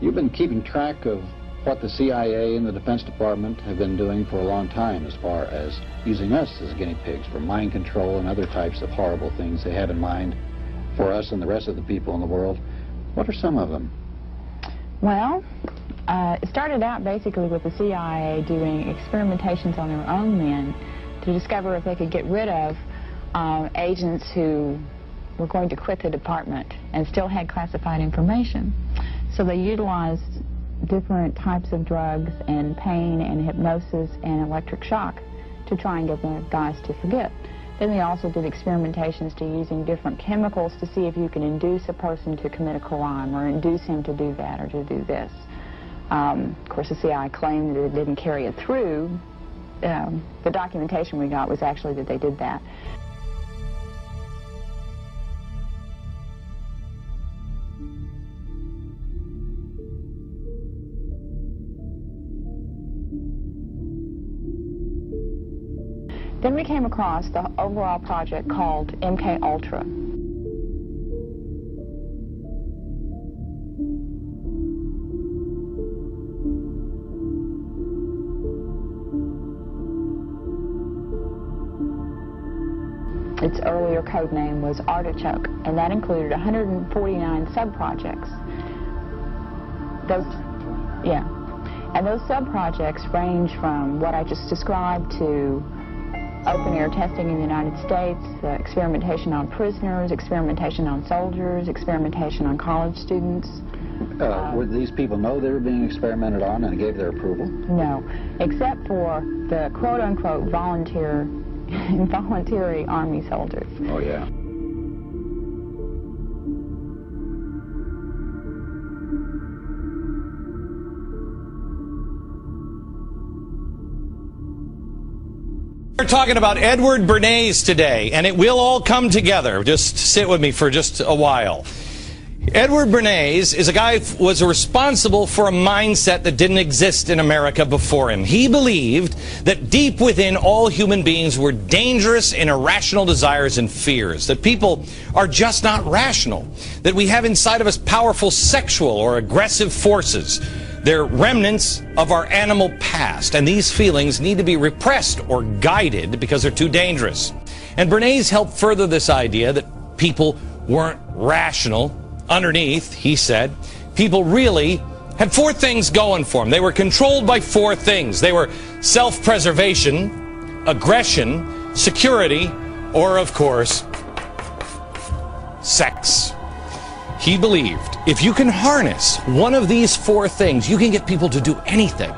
You've been keeping track of what the CIA and the Defense Department have been doing for a long time as far as using us as guinea pigs for mind control and other types of horrible things they have in mind for us and the rest of the people in the world. What are some of them? Well, it started out basically with the CIA doing experimentations on their own men to discover if they could get rid of agents who were going to quit the department and still had classified information. So they utilized different types of drugs and pain and hypnosis and electric shock to try and get the guys to forget. Then they also did experimentations to using different chemicals to see if you can induce a person to commit a crime or induce him to do that or to do this. Of course, the CIA claimed that it didn't carry it through. The documentation we got was actually that they did that. Then we came across the overall project called MK Ultra. Its earlier code name was Artichoke, and that included 149 sub-projects. And those sub-projects range from what I just described to open-air testing in the United States, experimentation on prisoners, experimentation on soldiers, experimentation on college students. Would these people know they were being experimented on and gave their approval? No, except for the quote-unquote involuntary Army soldiers. Oh, yeah. We're talking about Edward Bernays today, and it will all come together. Just sit with me for just a while. Edward Bernays is a guy who was responsible for a mindset that didn't exist in America before him. He believed that deep within all human beings were dangerous and irrational desires and fears, that people are just not rational, that we have inside of us powerful sexual or aggressive forces. They're remnants of our animal past, and these feelings need to be repressed or guided because they're too dangerous. And Bernays helped further this idea that people weren't rational. Underneath, he said, people really had four things going for them. They were controlled by four things. They were self-preservation, aggression, security, or, of course, sex. He believed if you can harness one of these four things, you can get people to do anything.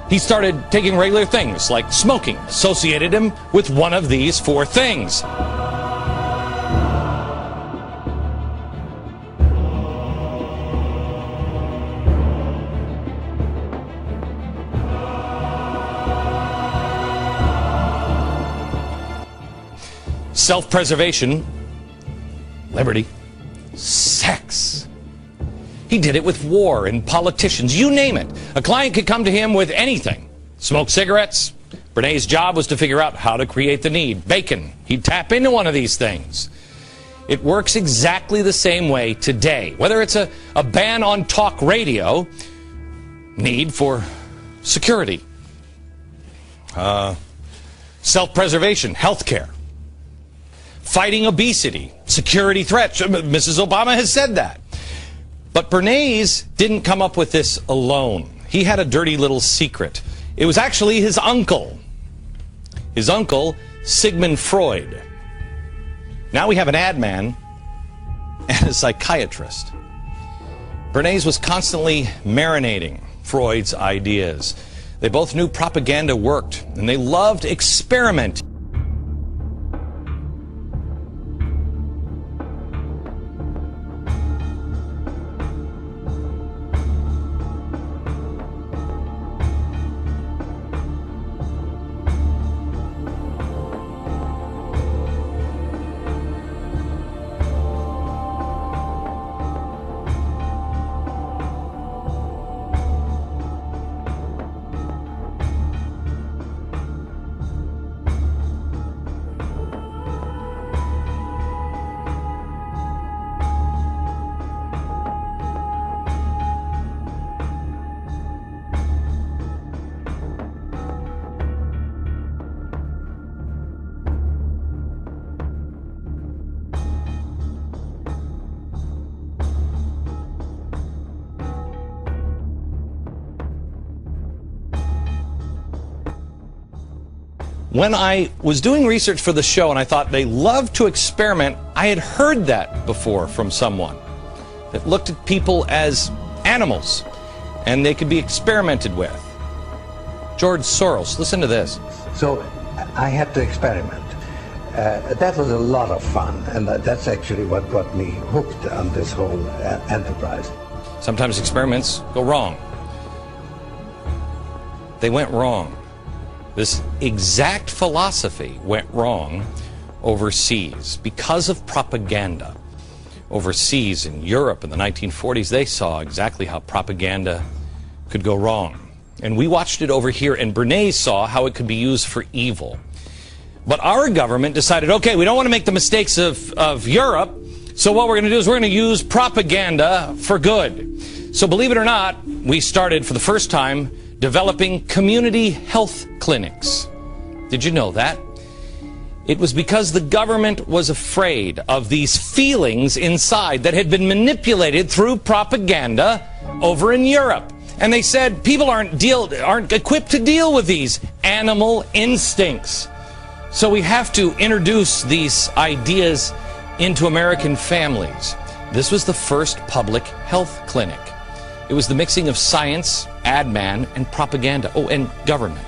He started taking regular things like smoking, associated him with one of these four things. Self-preservation, liberty, sex. He did it with war and politicians, you name it. A client could come to him with anything. Smoke cigarettes. Bernays' job was to figure out how to create the need. Bacon. He'd tap into one of these things. It works exactly the same way today. Whether it's a ban on talk radio, need for security, self-preservation, healthcare, fighting obesity, security threats. Mrs. Obama has said that. But Bernays didn't come up with this alone. He had a dirty little secret. It was actually his uncle. His uncle, Sigmund Freud. Now we have an ad man and a psychiatrist. Bernays was constantly marinating Freud's ideas. They both knew propaganda worked, and they loved experimenting. When I was doing research for the show and I thought they love to experiment, I had heard that before from someone that looked at people as animals and they could be experimented with. George Soros, listen to this. So I had to experiment. That was a lot of fun, and that's actually what got me hooked on this whole enterprise. Sometimes experiments go wrong. They went wrong. This exact philosophy went wrong overseas because of propaganda. Overseas in Europe in the 1940s, they saw exactly how propaganda could go wrong. And we watched it over here, and Bernays saw how it could be used for evil. But our government decided, okay, we don't want to make the mistakes of Europe, so what we're going to do is we're going to use propaganda for good. So believe it or not, we started for the first time developing community health clinics. Did you know that? It was because the government was afraid of these feelings inside that had been manipulated through propaganda over in Europe. And they said people aren't equipped to deal with these animal instincts. So we have to introduce these ideas into American families. This was the first public health clinic. It was the mixing of science, ad man, and propaganda. Oh, and government.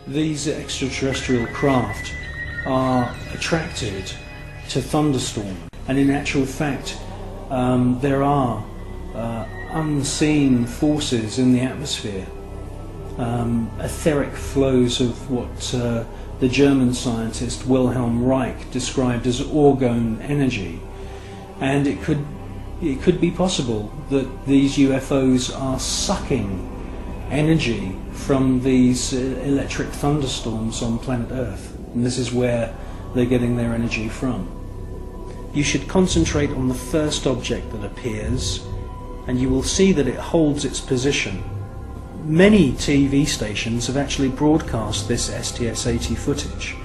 these extraterrestrial craft are attracted to thunderstorms, and in actual fact there are unseen forces in the atmosphere, etheric flows of what the German scientist Wilhelm Reich described as orgone energy, and it could be possible that these UFOs are sucking energy from these electric thunderstorms on planet Earth, and this is where they're getting their energy from. You should concentrate on the first object that appears, and you will see that it holds its position. Many TV stations have actually broadcast this STS-80 footage,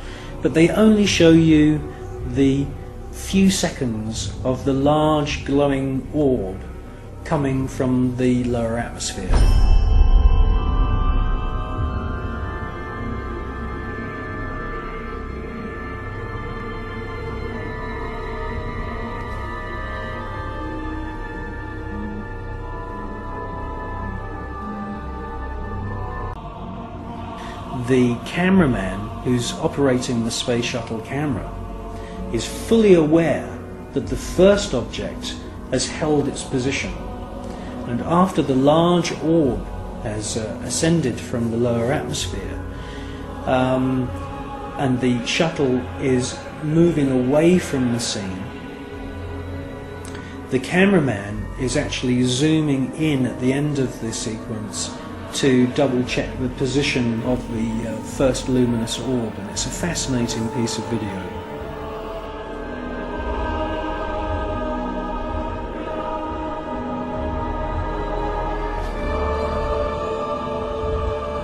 but they only show you the few seconds of the large glowing orb coming from the lower atmosphere. The cameraman who's operating the space shuttle camera is fully aware that the first object has held its position, and after the large orb has ascended from the lower atmosphere and the shuttle is moving away from the scene, the cameraman is actually zooming in at the end of the sequence to double check the position of the first luminous orb, and it's a fascinating piece of video.